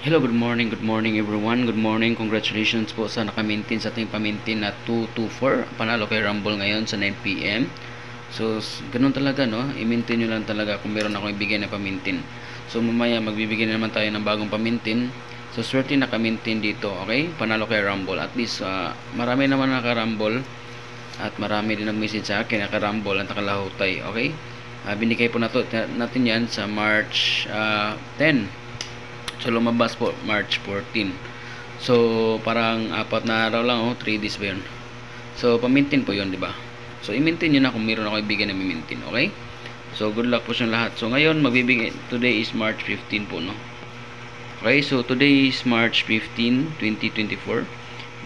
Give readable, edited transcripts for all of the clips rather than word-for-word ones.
Hello, good morning everyone. Good morning, congratulations po sa naka-maintain sa ating pamintin na 224. Panalo kay Rumble ngayon sa 9 PM. So, ganun talaga, no? I-maintain nyo lang talaga kung meron ako ibigay na pamintin. So, mamaya magbibigay na naman tayo ng bagong pamintin. So, swerte naka-maintain dito, okay? Panalo kay Rumble. At least, marami naman naka-Rumble. At marami din nag-message sa akin naka-Rumble at nakalahutay, okay? Binigay po natin yan sa March 10. So lumabas po March 14. So parang 4 na araw lang, 3 days ba yun? So pa-maintain po yun, di ba? So i-maintain nyo na kung meron ako ibigay na i-maintain, okay? So good luck po sa lahat. So ngayon magbibigay, today is March 15 po, no? Okay, so today is March 15, 2024.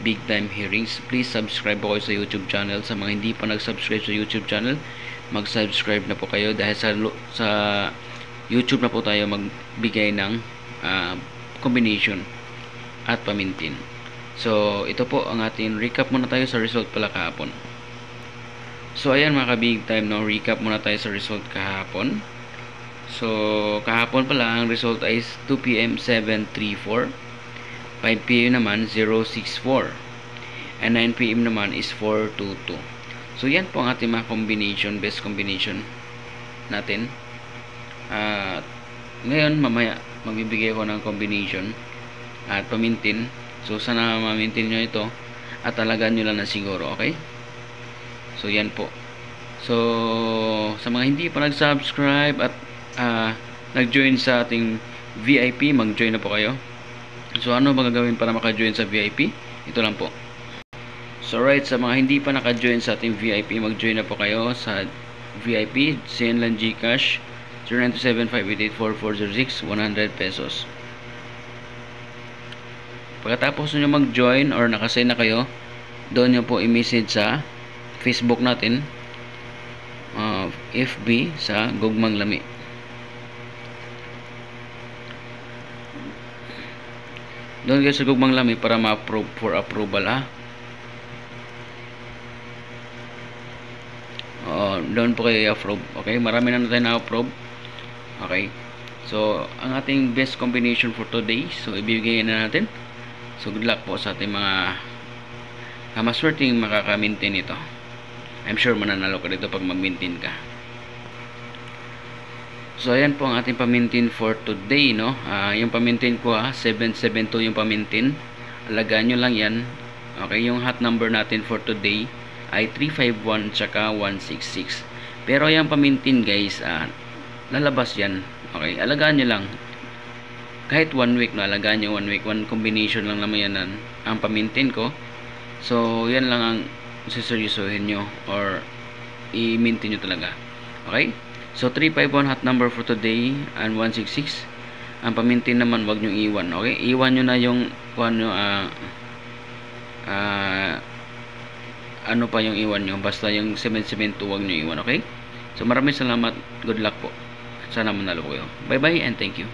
Big time hearings. Please subscribe po kayo sa YouTube channel. Sa mga hindi pa nag-subscribe sa YouTube channel, mag-subscribe na po kayo dahil sa YouTube na po tayo magbigay ng combination at pamintin. So ito po ang ating recap. Muna tayo sa result pala kahapon. So ayan mga ka-big time, no? Recap muna tayo sa result kahapon. So kahapon pala ang result ay 2 PM 734, 5 PM naman 064, and 9 PM naman is 422. So yan po ang ating mga combination, best combination natin. Ngayon mamaya magbibigay ko ng combination at pamintin. So sana ma-maintain nyo ito at talagaan nyo lang na siguro, okay? So yan po. So sa mga hindi pa nag-subscribe at nag-join sa ating VIP, mag-join na po kayo. So ano ba gagawin para maka-join sa VIP? Ito lang po. So right, sa mga hindi pa naka-join sa ating VIP, mag-join na po kayo sa VIP. Send lang GCash 0927-588-4406, 100 pesos. Pagkatapos nyo mag-join or nakasign na kayo, doon nyo po i-message sa Facebook natin, FB sa Gugmang Lami. Doon kayo sa Gugmang Lami para ma-approve for approval, ha. Doon po kayo i-approve. Okay, marami na tayo na-approve. Okay, so ang ating best combination for today, so ibibigay na natin. So good luck po sa ating mga maswerteng makaka-maintain ito. I'm sure mananalo ka dito pag mag-maintain ka. So ayan po ang ating pa-maintain for today, no? Yung pa-maintain ko 772 yung pa-maintain. Alagaan nyo lang yan. Okay, yung hot number natin for today ay 351 tsaka 166. Pero yung pa-maintain guys, lalabas yan. Okay, alagaan nyo lang. Kahit 1 week, no? Alagaan nyo 1 week. One combination lang naman yan ang pa-maintain ko. So yan lang ang siseryosohin nyo or i-maintain nyo talaga. Okay, so 351 hot number for today and 166. Ang pa-maintain naman wag nyo iwan. Okay, iwan nyo na yung ano pa yung iwan nyo, basta yung 772 wag nyo iwan. Okay, so maraming salamat, good luck po, sana manalo kayo. Bye bye and thank you.